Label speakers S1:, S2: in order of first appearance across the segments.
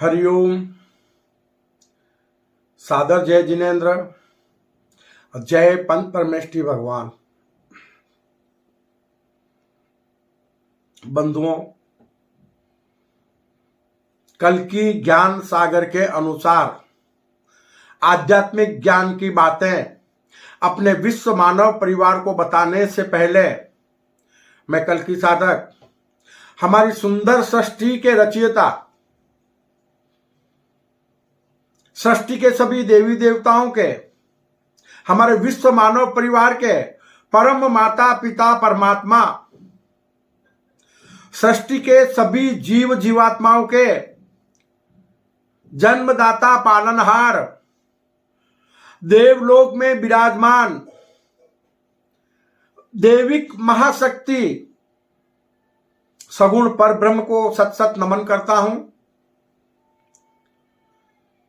S1: हरिओम। सादर जय जिनेन्द्र, जय पंत परमेष्ठी भगवान। बंधुओं, कल की ज्ञान सागर के अनुसार आध्यात्मिक ज्ञान की बातें अपने विश्व मानव परिवार को बताने से पहले मैं कल की साधक हमारी सुंदर सृष्टि के रचयिता, सृष्टि के सभी देवी देवताओं के, हमारे विश्व मानव परिवार के परम माता पिता परमात्मा, सृष्टि के सभी जीव जीवात्माओं के जन्मदाता पालनहार, देवलोक में विराजमान देविक महाशक्ति सगुण परब्रह्म को सत सत नमन करता हूं,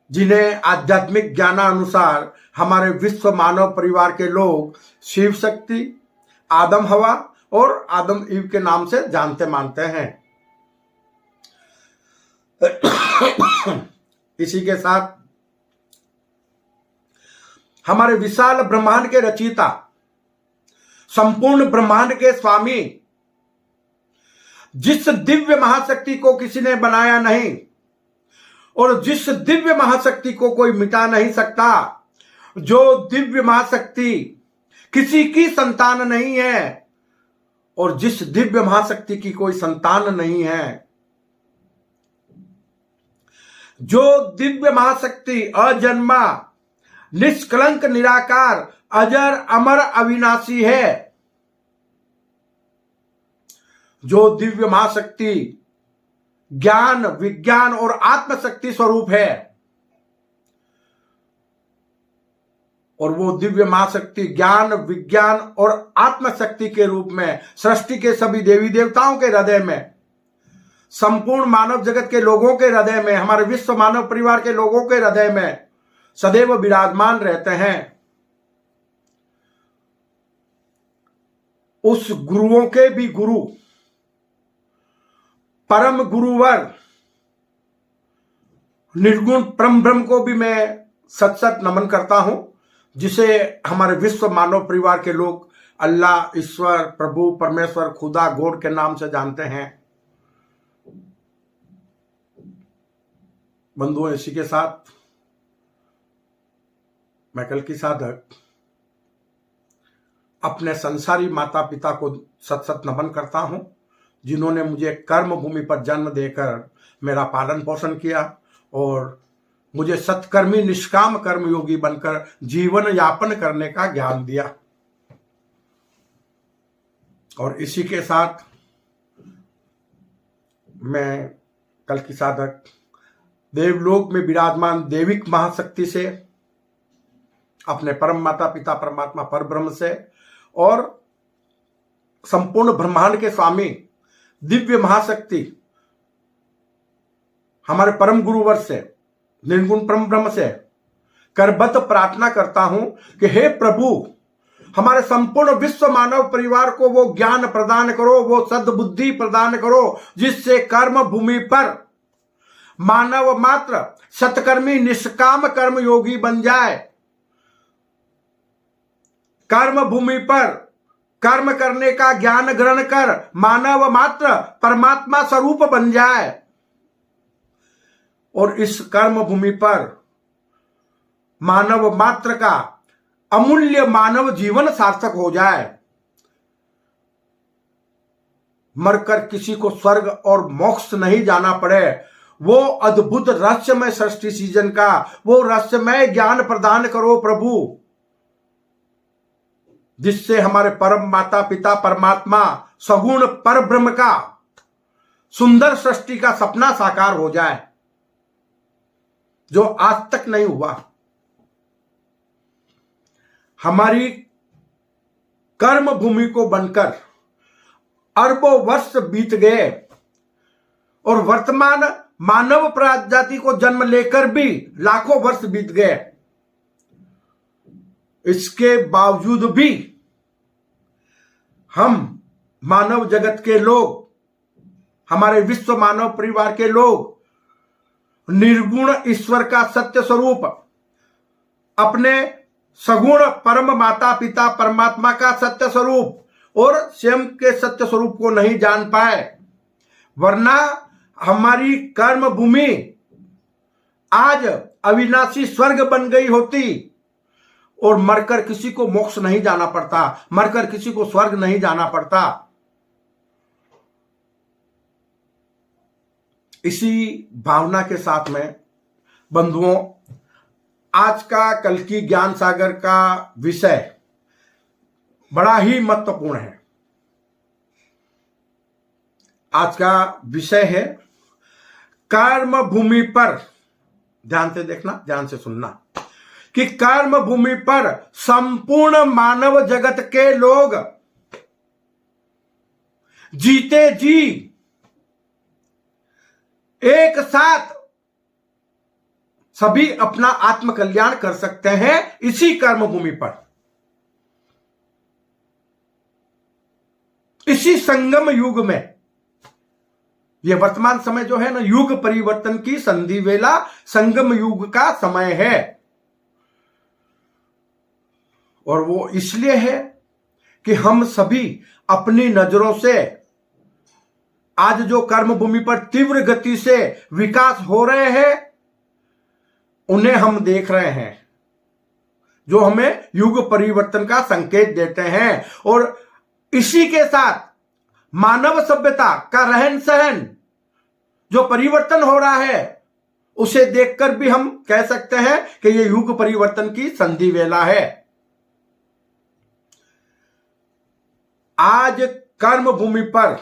S1: जिन्हें आध्यात्मिक ज्ञानानुसार हमारे विश्व मानव परिवार के लोग शिव शक्ति, आदम हवा और आदम ईव के नाम से जानते मानते हैं। इसी के साथ हमारे विशाल ब्रह्मांड के रचयिता, संपूर्ण ब्रह्मांड के स्वामी, जिस दिव्य महाशक्ति को किसी ने बनाया नहीं और जिस दिव्य महाशक्ति को कोई मिटा नहीं सकता, जो दिव्य महाशक्ति किसी की संतान नहीं है और जिस दिव्य महाशक्ति की कोई संतान नहीं है, जो दिव्य महाशक्ति अजन्मा, निष्कलंक, निराकार, अजर अमर अविनाशी है, जो दिव्य महाशक्ति ज्ञान, विज्ञान और आत्मशक्ति स्वरूप है, और वो दिव्य महाशक्ति ज्ञान, विज्ञान और आत्मशक्ति के रूप में सृष्टि के सभी देवी देवताओं के हृदय में, संपूर्ण मानव जगत के लोगों के हृदय में, हमारे विश्व मानव परिवार के लोगों के हृदय में सदैव विराजमान रहते हैं। उस गुरुओं के भी गुरु, परम गुरुवर निर्गुण परम ब्रह्म को भी मैं सत सत नमन करता हूं, जिसे हमारे विश्व मानव परिवार के लोग अल्लाह, ईश्वर, प्रभु, परमेश्वर, खुदा, गॉड के नाम से जानते हैं। बंधुओं, इसी के साथ मैं कल की साधक अपने संसारी माता पिता को सत सत नमन करता हूं, जिन्होंने मुझे कर्म भूमि पर जन्म देकर मेरा पालन पोषण किया और मुझे सत्कर्मी निष्काम कर्मयोगी बनकर जीवन यापन करने का ज्ञान दिया। और इसी के साथ मैं कल की साधक देवलोक में विराजमान देविक महाशक्ति से, अपने परम माता पिता परमात्मा पर ब्रह्म से और संपूर्ण ब्रह्मांड के स्वामी दिव्य महाशक्ति हमारे परम गुरुवर से, निर्गुण परम ब्रह्म से करबद्ध प्रार्थना करता हूं कि हे प्रभु, हमारे संपूर्ण विश्व मानव परिवार को वो ज्ञान प्रदान करो, वो सद्बुद्धि प्रदान करो, जिससे कर्म भूमि पर मानव मात्र सत्कर्मी निष्काम कर्म योगी बन जाए, कर्म भूमि पर कर्म करने का ज्ञान ग्रहण कर मानव मात्र परमात्मा स्वरूप बन जाए और इस कर्म भूमि पर मानव मात्र का अमूल्य मानव जीवन सार्थक हो जाए, मरकर किसी को स्वर्ग और मोक्ष नहीं जाना पड़े। वो अद्भुत रहस्यमय सृष्टि सीजन का वो रहस्यमय ज्ञान प्रदान करो प्रभु, जिससे हमारे परम माता पिता परमात्मा सगुण पर ब्रह्म का सुंदर सृष्टि का सपना साकार हो जाए, जो आज तक नहीं हुआ। हमारी कर्म भूमि को बनकर अरबों वर्ष बीत गए और वर्तमान मानव प्रजाति को जन्म लेकर भी लाखों वर्ष बीत गए। इसके बावजूद भी हम मानव जगत के लोग, हमारे विश्व मानव परिवार के लोग निर्गुण ईश्वर का सत्य स्वरूप, अपने सगुण परम माता पिता परमात्मा का सत्य स्वरूप और स्वयं के सत्य स्वरूप को नहीं जान पाए, वरना हमारी कर्म भूमि आज अविनाशी स्वर्ग बन गई होती और मरकर किसी को मोक्ष नहीं जाना पड़ता, मरकर किसी को स्वर्ग नहीं जाना पड़ता। इसी भावना के साथ में बंधुओं, आज का कल्कि ज्ञान सागर का विषय बड़ा ही महत्वपूर्ण है। आज का विषय है कर्म भूमि पर, ध्यान से देखना, ध्यान से सुनना, कि कर्म भूमि पर संपूर्ण मानव जगत के लोग जीते जी एक साथ सभी अपना आत्म कल्याण कर सकते हैं इसी कर्म भूमि पर, इसी संगम युग में। यह वर्तमान समय जो है ना, युग परिवर्तन की संधि वेला संगम युग का समय है, और वो इसलिए है कि हम सभी अपनी नजरों से आज जो कर्म भूमि पर तीव्र गति से विकास हो रहे हैं उन्हें हम देख रहे हैं, जो हमें युग परिवर्तन का संकेत देते हैं। और इसी के साथ मानव सभ्यता का रहन सहन जो परिवर्तन हो रहा है, उसे देखकर भी हम कह सकते हैं कि यह युग परिवर्तन की संधि वेला है। आज कर्म भूमि पर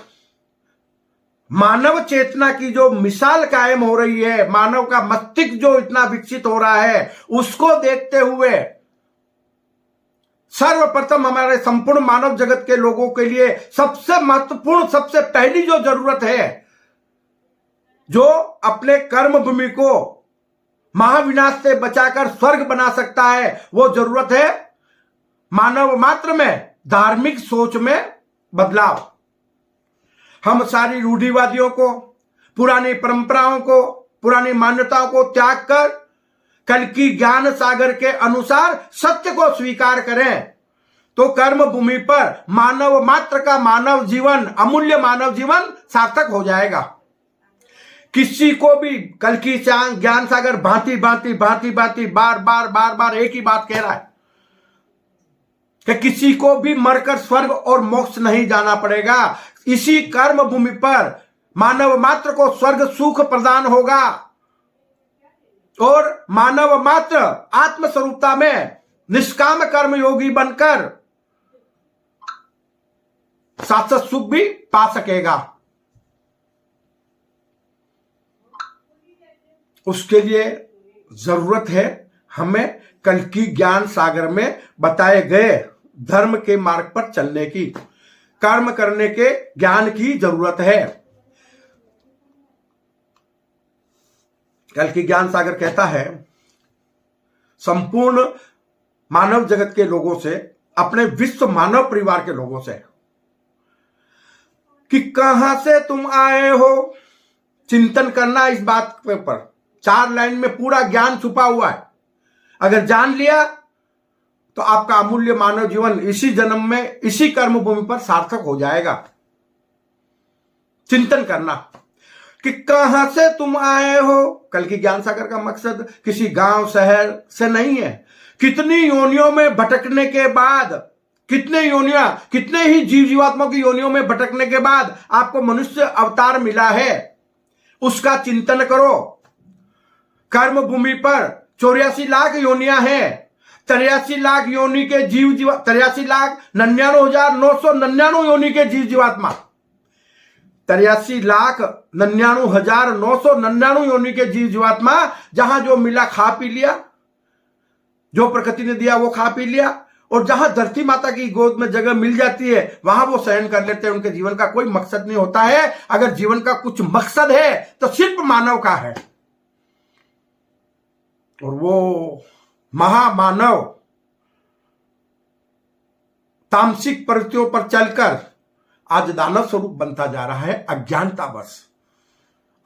S1: मानव चेतना की जो मिसाल कायम हो रही है, मानव का मस्तिष्क जो इतना विकसित हो रहा है, उसको देखते हुए सर्वप्रथम हमारे संपूर्ण मानव जगत के लोगों के लिए सबसे महत्वपूर्ण, सबसे पहली जो जरूरत है, जो अपने कर्म भूमि को महाविनाश से बचाकर स्वर्ग बना सकता है, वो जरूरत है मानव मात्र में धार्मिक सोच में बदलाव। हम सारी रूढ़िवादियों को, पुरानी परंपराओं को, पुरानी मान्यताओं को त्याग कर कल्कि ज्ञान सागर के अनुसार सत्य को स्वीकार करें, तो कर्म भूमि पर मानव मात्र का मानव जीवन, अमूल्य मानव जीवन सार्थक हो जाएगा। किसी को भी कल्कि ज्ञान सागर भांति भांति भांति भांति बार बार एक ही बात कह रहा है कि किसी को भी मरकर स्वर्ग और मोक्ष नहीं जाना पड़ेगा। इसी कर्म भूमि पर मानव मात्र को स्वर्ग सुख प्रदान होगा और मानव मात्र आत्मस्वरूपता में निष्काम कर्म योगी बनकर शाश्वत सुख भी पा सकेगा। उसके लिए जरूरत है हमें कल्कि ज्ञान सागर में बताए गए धर्म के मार्ग पर चलने की, कर्म करने के ज्ञान की जरूरत है। कल्कि ज्ञान सागर कहता है संपूर्ण मानव जगत के लोगों से, अपने विश्व मानव परिवार के लोगों से, कि कहां से तुम आए हो। चिंतन करना इस बात पर। 4 लाइन में पूरा ज्ञान छुपा हुआ है। अगर जान लिया तो आपका अमूल्य मानव जीवन इसी जन्म में, इसी कर्म भूमि पर सार्थक हो जाएगा। चिंतन करना कि कहां से तुम आए हो। कल्कि ज्ञान सागर का मकसद किसी गांव शहर से नहीं है। कितनी योनियों में भटकने के बाद, कितने ही जीव जीवात्माओं की योनियों में भटकने के बाद आपको मनुष्य अवतार मिला है, उसका चिंतन करो। कर्म भूमि पर 84 लाख योनियां हैं। 83 लाख योनि के 83,99,999 योनि के जीव जीवात्मा, 83,99,999 योनि के जीव जीवात्मा, जहां जो मिला खा पी लिया, जो प्रकृति ने दिया वो खा पी लिया, और जहां धरती माता की गोद में जगह मिल जाती है वहां वो शयन कर लेते हैं। उनके जीवन का कोई मकसद नहीं होता है। अगर जीवन का कुछ मकसद है तो सिर्फ मानव का है, और वो महामानव तामसिक प्रवृत्तियों पर चलकर आज दानव स्वरूप बनता जा रहा है, अज्ञानतावश।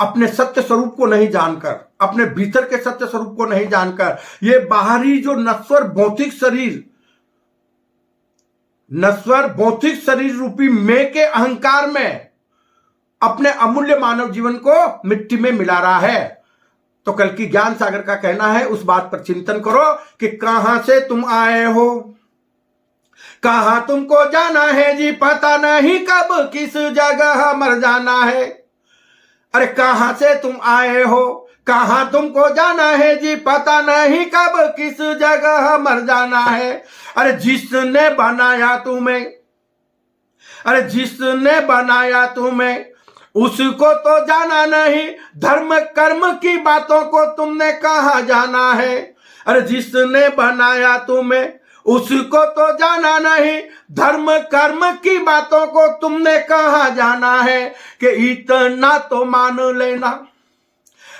S1: अपने सत्य स्वरूप को नहीं जानकर, अपने भीतर के सत्य स्वरूप को नहीं जानकर, ये बाहरी जो नश्वर भौतिक शरीर रूपी मैं के अहंकार में अपने अमूल्य मानव जीवन को मिट्टी में मिला रहा है। तो कल की ज्ञान सागर का कहना है, उस बात पर चिंतन करो कि कहां से तुम आए हो, कहां तुमको जाना है जी, पता नहीं कब किस जगह मर जाना है। अरे कहां से तुम आए हो, कहां तुमको जाना है जी, पता नहीं कब किस जगह मर जाना है। अरे जिसने बनाया तुम्हें उसको तो जाना नहीं, धर्म कर्म की बातों को तुमने कहां जाना है। अरे जिसने बनाया तुम्हें उसको तो जाना नहीं, धर्म कर्म की बातों को तुमने कहां जाना है। कि इतना तो मान लेना,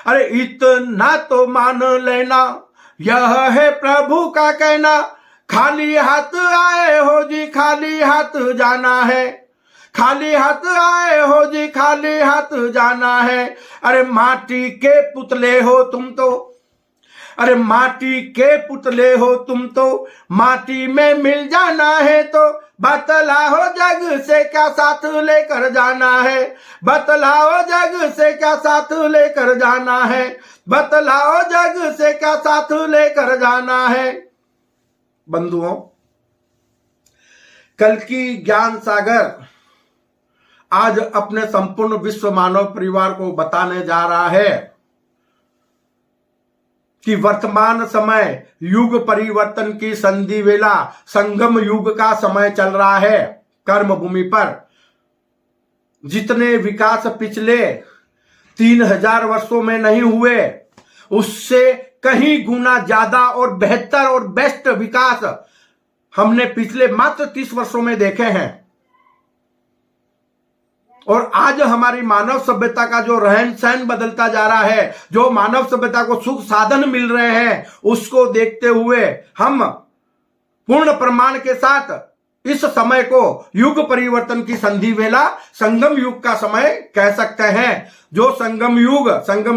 S1: अरे इतना तो मान लेना, यह है प्रभु का कहना, खाली हाथ आए हो जी, खाली हाथ जाना है, खाली हाथ आए हो जी, खाली हाथ जाना है। अरे माटी के पुतले हो तुम तो, अरे माटी के पुतले हो तुम तो, माटी में मिल जाना है। तो बतलाओ जग से क्या साथ लेकर जाना है, बतलाओ जग से क्या साथ लेकर जाना है, बतलाओ जग से क्या साथ लेकर जाना है। बंधुओं, कल की ज्ञान सागर आज अपने संपूर्ण विश्व मानव परिवार को बताने जा रहा है कि वर्तमान समय युग परिवर्तन की संधि वेला, संगम युग का समय चल रहा है। कर्म भूमि पर जितने विकास पिछले 3000 वर्षों में नहीं हुए, उससे कहीं गुना ज्यादा और बेहतर और बेस्ट विकास हमने पिछले मात्र 30 वर्षों में देखे हैं। और आज हमारी मानव सभ्यता का जो रहन सहन बदलता जा रहा है, जो मानव सभ्यता को सुख साधन मिल रहे हैं, उसको देखते हुए हम पूर्ण प्रमाण के साथ इस समय को युग परिवर्तन की संधि वेला, संगम युग का समय कह सकते हैं। जो संगम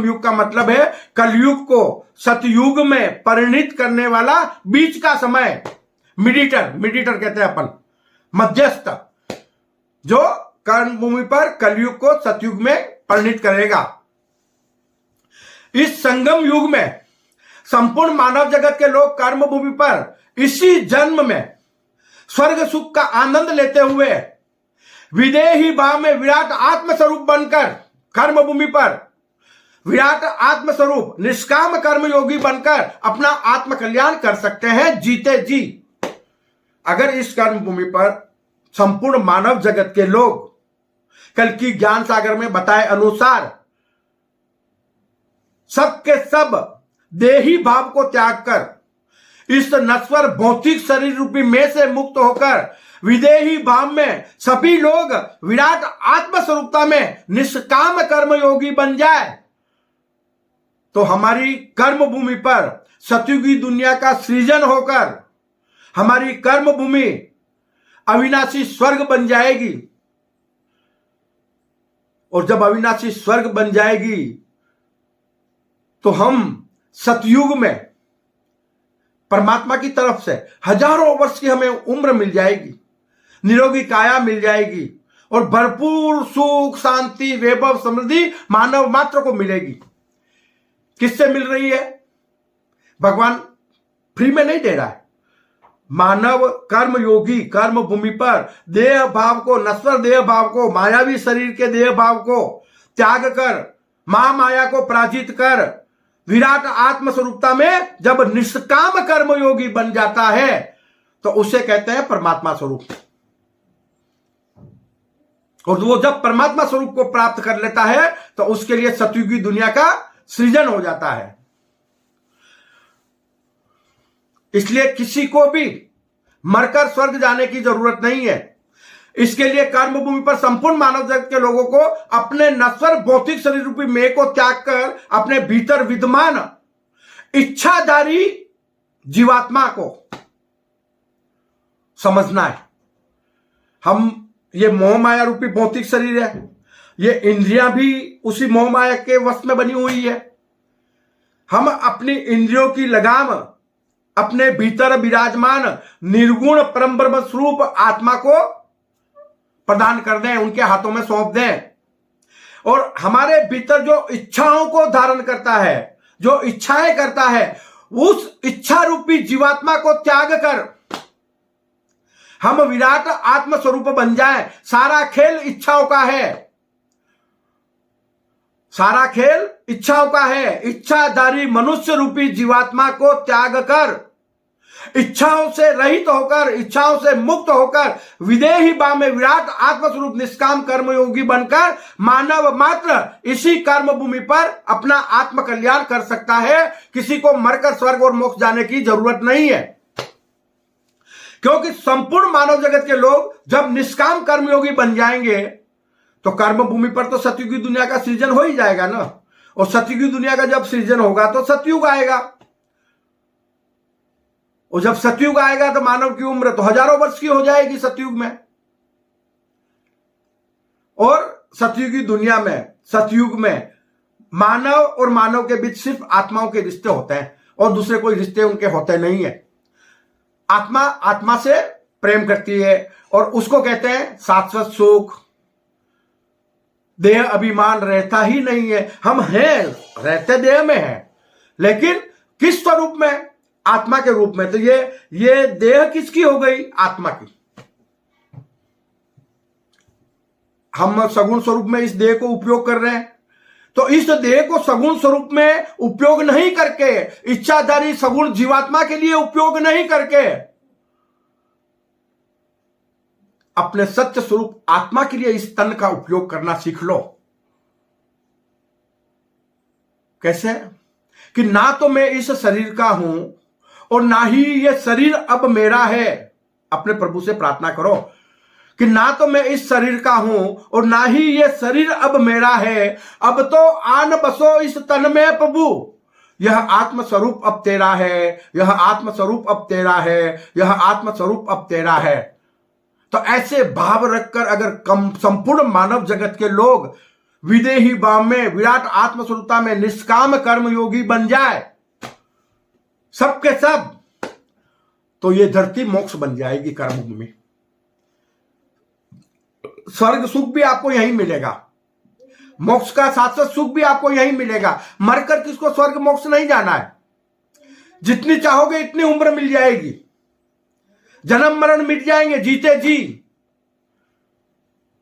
S1: युग का मतलब है कलयुग को सतयुग में परिणित करने वाला बीच का समय, मिडिएटर कहते हैं अपन, मध्यस्थ, जो कर्म भूमि पर कलयुग को सतयुग में परिणित करेगा। इस संगम युग में संपूर्ण मानव जगत के लोग कर्म भूमि पर इसी जन्म में स्वर्ग सुख का आनंद लेते हुए विदेही भाव में विराट आत्मस्वरूप बनकर, कर्म भूमि पर विराट आत्मस्वरूप निष्काम कर्म योगी बनकर अपना आत्म कल्याण कर सकते हैं जीते जी। अगर इस कर्म भूमि पर संपूर्ण मानव जगत के लोग कल की ज्ञान सागर में बताए अनुसार सबके सब देही भाव को त्याग कर इस नश्वर भौतिक शरीर रूपी में से मुक्त होकर विदेही भाव में सभी लोग विराट आत्मस्वरूपता में निष्काम कर्म योगी बन जाए, तो हमारी कर्म भूमि पर सतयुगी दुनिया का सृजन होकर हमारी कर्म भूमि अविनाशी स्वर्ग बन जाएगी। और जब अविनाशी स्वर्ग बन जाएगी तो हम सतयुग में परमात्मा की तरफ से हजारों वर्ष की हमें उम्र मिल जाएगी, निरोगी काया मिल जाएगी और भरपूर सुख शांति वैभव समृद्धि मानव मात्र को मिलेगी। किससे मिल रही है? भगवान फ्री में नहीं दे रहा है। मानव कर्म योगी कर्म भूमि पर देह भाव को, नश्वर देह भाव को, मायावी शरीर के देह भाव को त्याग कर, महामाया को पराजित कर विराट आत्म स्वरूपता में जब निष्काम कर्म योगी बन जाता है तो उसे कहते हैं परमात्मा स्वरूप। और वो जब परमात्मा स्वरूप को प्राप्त कर लेता है तो उसके लिए सतयुगी दुनिया का सृजन हो जाता है। इसलिए किसी को भी मरकर स्वर्ग जाने की जरूरत नहीं है। इसके लिए कर्म भूमि पर संपूर्ण मानव जगत के लोगों को अपने नश्वर भौतिक शरीर रूपी मैं को त्याग कर अपने भीतर विद्यमान इच्छाधारी जीवात्मा को समझना है। हम ये मोह माया रूपी भौतिक शरीर है, ये इंद्रियां भी उसी मोह माया के वश में बनी हुई है। हम अपनी इंद्रियों की लगाम अपने भीतर विराजमान निर्गुण परम ब्रह्म स्वरूप आत्मा को प्रदान कर दें, उनके हाथों में सौंप दें। और हमारे भीतर जो इच्छाओं को धारण करता है, जो इच्छाएं करता है, उस इच्छा रूपी जीवात्मा को त्याग कर हम विराट आत्म स्वरूप बन जाएं। सारा खेल इच्छाओं का है, सारा खेल इच्छाओं का है। इच्छाधारी मनुष्य रूपी जीवात्मा को त्याग कर, इच्छाओं से रहित होकर, इच्छाओं से मुक्त होकर विदेही भाव में विराट आत्मस्वरूप निष्काम कर्मयोगी बनकर मानव मात्र इसी कर्म भूमि पर अपना आत्म कल्याण कर सकता है। किसी को मरकर स्वर्ग और मोक्ष जाने की जरूरत नहीं है, क्योंकि संपूर्ण मानव जगत के लोग जब निष्काम कर्मयोगी बन जाएंगे तो कर्म भूमि पर तो सतयुग की दुनिया का सृजन हो ही जाएगा ना। और सतयुग की दुनिया का जब सृजन होगा तो सतयुग आएगा, और जब सतयुग आएगा तो मानव की उम्र तो हजारों वर्ष की हो जाएगी सतयुग में। और सतयुगी दुनिया में, सतयुग में मानव और मानव के बीच सिर्फ आत्माओं के रिश्ते होते हैं और दूसरे कोई रिश्ते उनके होते नहीं है। आत्मा आत्मा से प्रेम करती है और उसको कहते हैं शाश्वत सुख। देह अभिमान रहता ही नहीं है। हम हैं, रहते देह में हैं, लेकिन किस स्वरूप में? आत्मा के रूप में। तो ये देह किसकी हो गई? आत्मा की। हम सगुण स्वरूप में इस देह को उपयोग कर रहे हैं, तो इस देह को सगुण स्वरूप में उपयोग नहीं करके, इच्छाधारी सगुण जीवात्मा के लिए उपयोग नहीं करके, अपने सत्य स्वरूप आत्मा के लिए इस तन का उपयोग करना सीख लो। कैसे? कि ना तो मैं इस शरीर का हूं और ना ही ये शरीर अब मेरा है। अपने प्रभु से प्रार्थना करो कि ना तो मैं इस शरीर का हूं और ना ही ये शरीर अब मेरा है। अब तो आन बसो इस तन में प्रभु, यह आत्म स्वरूप अब तेरा है, यह आत्म स्वरूप अब तेरा है, यह आत्म स्वरूप अब तेरा है। तो ऐसे भाव रखकर अगर संपूर्ण मानव जगत के लोग विदेही भाव में, विराट आत्मस्वरूपता में निष्काम कर्म योगी बन जाए, सबके सब, तो ये धरती मोक्ष बन जाएगी कर्मभूमि। स्वर्ग सुख भी आपको यहीं मिलेगा, मोक्ष का शाश्वत सुख भी आपको यहीं मिलेगा। मरकर किसको स्वर्ग मोक्ष नहीं जाना है। जितनी चाहोगे इतनी उम्र मिल जाएगी, जन्म मरण मिट जाएंगे, जीते जी।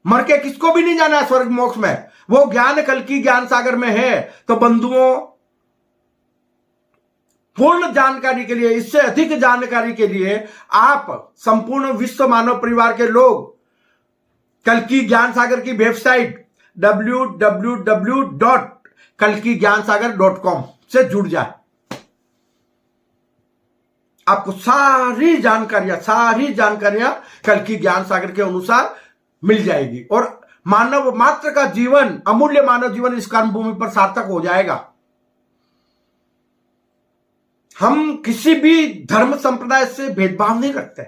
S1: मर के किसको भी नहीं जाना है स्वर्ग मोक्ष में। वो ज्ञान कल की ज्ञान सागर में है। तो बंधुओं, पूर्ण जानकारी के लिए, इससे अधिक जानकारी के लिए आप संपूर्ण विश्व मानव परिवार के लोग कल की ज्ञान सागर की वेबसाइट www.kalkigyansagar.com से जुड़ जाए। आपको सारी जानकारियां कल की ज्ञान सागर के अनुसार मिल जाएगी और मानव मात्र का जीवन, अमूल्य मानव जीवन इस कर्म भूमि पर सार्थक हो जाएगा। हम किसी भी धर्म संप्रदाय से भेदभाव नहीं रखते।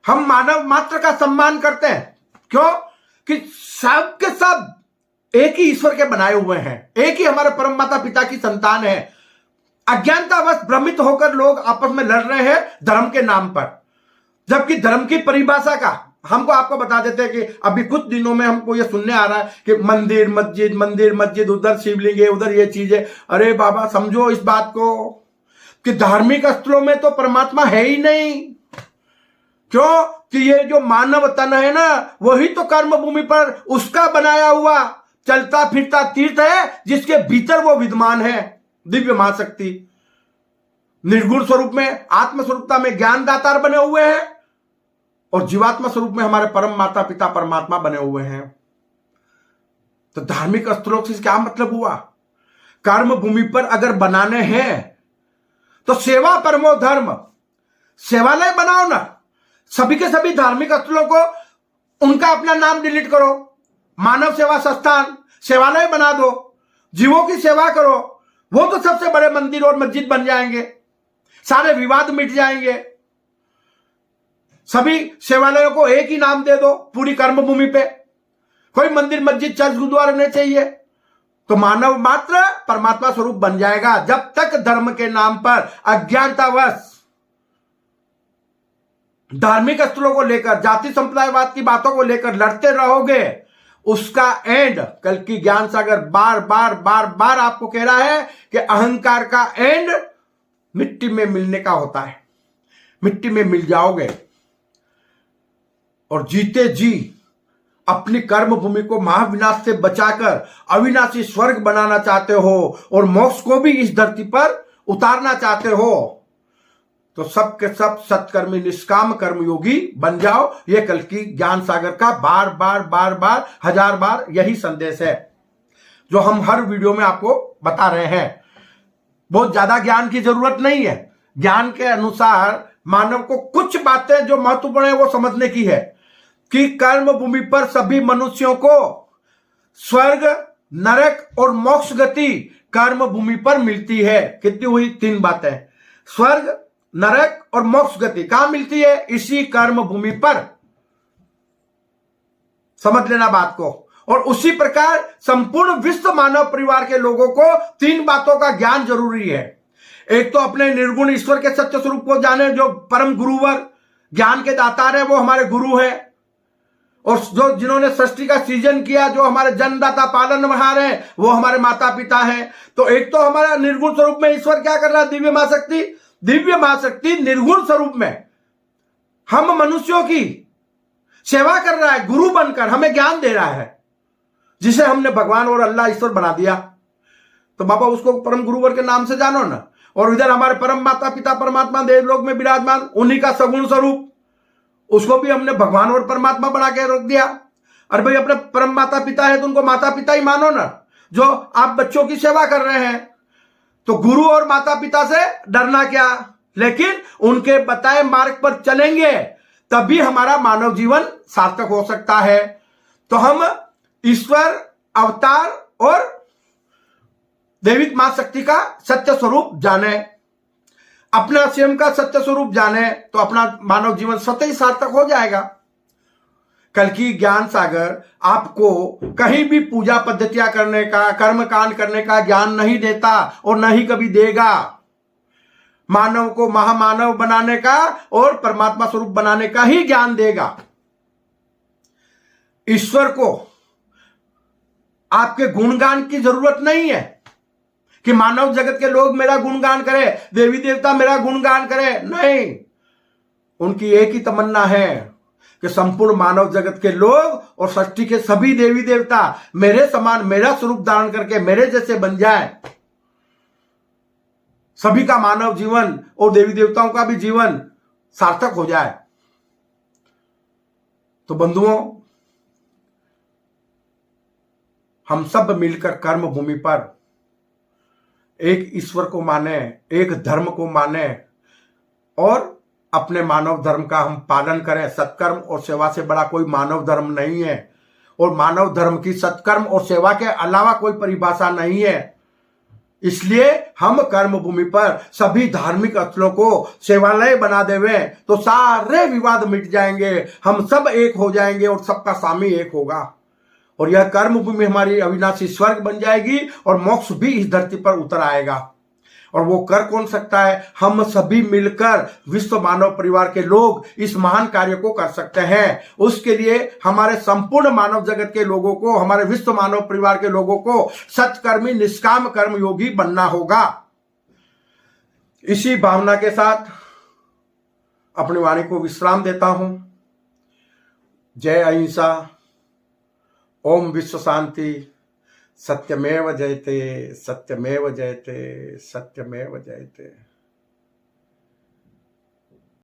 S1: हम मानव मात्र का सम्मान करते हैं। क्यों? कि सब के सब एक ही ईश्वर के बनाए हुए हैं, एक ही हमारे परम माता पिता की संतान है। अज्ञानतावश भ्रमित होकर लोग आपस में लड़ रहे हैं धर्म के नाम पर, जबकि धर्म की परिभाषा का हमको आपको बता देते हैं कि अभी कुछ दिनों में हमको ये सुनने आ रहा है कि मंदिर मस्जिद, उधर शिवलिंग है, उधर ये चीज है। अरे बाबा, समझो इस बात को कि धार्मिक स्थलों में तो परमात्मा है ही नहीं। क्यों? कि ये जो मानव तन है ना, वही तो कर्म भूमि पर उसका बनाया हुआ चलता फिरता तीर्थ है, जिसके भीतर वो विद्यमान है। दिव्य महाशक्ति निर्गुण स्वरूप में, आत्म स्वरूपता में ज्ञान दातार बने हुए हैं और जीवात्मा स्वरूप में हमारे परम माता पिता परमात्मा बने हुए हैं। तो धार्मिक स्थलों से क्या मतलब हुआ? कर्म भूमि पर अगर बनाने हैं तो सेवा परमो धर्म, सेवालय बनाओ ना। सभी के सभी धार्मिक स्थलों को उनका अपना नाम डिलीट करो, मानव सेवा संस्थान सेवालय बना दो, जीवों की सेवा करो। वो तो सबसे बड़े मंदिर और मस्जिद बन जाएंगे, सारे विवाद मिट जाएंगे। सभी सेवालयों को एक ही नाम दे दो पूरी कर्म भूमि पे, कोई मंदिर मस्जिद चर्च गुरुद्वारा नहीं चाहिए। तो मानव मात्र परमात्मा स्वरूप बन जाएगा। जब तक धर्म के नाम पर अज्ञानतावश धार्मिक स्थलों को लेकर, जाति संप्रदायवाद की बातों को लेकर लड़ते रहोगे, उसका एंड, कल की ज्ञान सागर बार बार बार बार आपको कह रहा है कि अहंकार का एंड मिट्टी में मिलने का होता है। मिट्टी में मिल जाओगे और जीते जी अपनी कर्म भूमि को महाविनाश से बचाकर अविनाशी स्वर्ग बनाना चाहते हो और मोक्ष को भी इस धरती पर उतारना चाहते हो, तो सब के सब सत्कर्मी निष्काम कर्मयोगी बन जाओ। ये कल की ज्ञान सागर का बार बार बार बार हजार बार यही संदेश है जो हम हर वीडियो में आपको बता रहे हैं। बहुत ज्यादा ज्ञान की जरूरत नहीं है। ज्ञान के अनुसार मानव को कुछ बातें जो महत्वपूर्ण है वो समझने की है कि कर्म भूमि पर सभी मनुष्यों को स्वर्ग, नरक और मोक्ष गति कर्म भूमि पर मिलती है। कितनी हुई? 3 बातें। स्वर्ग, नरक और मोक्ष गति कहां मिलती है? इसी कर्म भूमि पर। समझ लेना बात को। और उसी प्रकार संपूर्ण विश्व मानव परिवार के लोगों को 3 बातों का ज्ञान जरूरी है। एक तो अपने निर्गुण ईश्वर के सत्य स्वरूप को जाने, जो परम गुरुवर ज्ञान के दातार है, वो हमारे गुरु है। और जो जिन्होंने सृष्टि का सृजन किया, जो हमारे जन्मदाता पालनहार हैं, वो हमारे माता पिता हैं। तो एक तो हमारा निर्गुण स्वरूप में ईश्वर क्या कर रहा है? दिव्य महाशक्ति, दिव्य महाशक्ति निर्गुण स्वरूप में हम मनुष्यों की सेवा कर रहा है, गुरु बनकर हमें ज्ञान दे रहा है, जिसे हमने भगवान और अल्लाह ईश्वर बना दिया। तो बाबा उसको परम गुरुवर के नाम से जानो ना। और इधर हमारे परम माता पिता परमात्मा देवलोक में विराजमान, उन्हीं का सगुण स्वरूप, उसको भी हमने भगवान और परमात्मा बना के रख दिया। अरे भाई, अपने परम माता पिता है तो उनको माता पिता ही मानो ना। जो आप बच्चों की सेवा कर रहे हैं, तो गुरु और माता पिता से डरना क्या, लेकिन उनके बताए मार्ग पर चलेंगे तभी हमारा मानव जीवन सार्थक हो सकता है। तो हम ईश्वर अवतार और दैविक मां शक्ति का सत्य स्वरूप जाने, अपना स्वयं का सत्य स्वरूप जाने, तो अपना मानव जीवन स्वतः ही सार्थक हो जाएगा। कल की ज्ञान सागर आपको कहीं भी पूजा पद्धतियां करने का, कर्म कांड करने का ज्ञान नहीं देता और न ही कभी देगा। मानव को महामानव बनाने का और परमात्मा स्वरूप बनाने का ही ज्ञान देगा। ईश्वर को आपके गुणगान की जरूरत नहीं है कि मानव जगत के लोग मेरा गुणगान करें, देवी देवता मेरा गुणगान करें। नहीं, उनकी एक ही तमन्ना है कि संपूर्ण मानव जगत के लोग और सृष्टि के सभी देवी देवता मेरे समान, मेरा स्वरूप धारण करके मेरे जैसे बन जाए। सभी का मानव जीवन और देवी देवताओं का भी जीवन सार्थक हो जाए। तो बंधुओं, हम सब मिलकर कर्म भूमि पर एक ईश्वर को माने, एक धर्म को माने और अपने मानव धर्म का हम पालन करें। सत्कर्म और सेवा से बड़ा कोई मानव धर्म नहीं है और मानव धर्म की सत्कर्म और सेवा के अलावा कोई परिभाषा नहीं है। इसलिए हम कर्म भूमि पर सभी धार्मिक स्थलों को सेवालय बना देवे तो सारे विवाद मिट जाएंगे, हम सब एक हो जाएंगे और सबका स्वामी एक होगा और यह कर्म भूमि हमारी अविनाशी स्वर्ग बन जाएगी और मोक्ष भी इस धरती पर उतर आएगा। और वो कर कौन सकता है? हम सभी मिलकर विश्व मानव परिवार के लोग इस महान कार्य को कर सकते हैं। उसके लिए हमारे संपूर्ण मानव जगत के लोगों को, हमारे विश्व मानव परिवार के लोगों को सत्कर्मी निष्काम कर्म योगी बनना होगा। इसी भावना के साथ अपनी वाणी को विश्राम देता हूं। जय अहिंसा, ओम विश्व शांति, सत्यमेव जयते, सत्यमेव जयते, सत्यमेव जयते।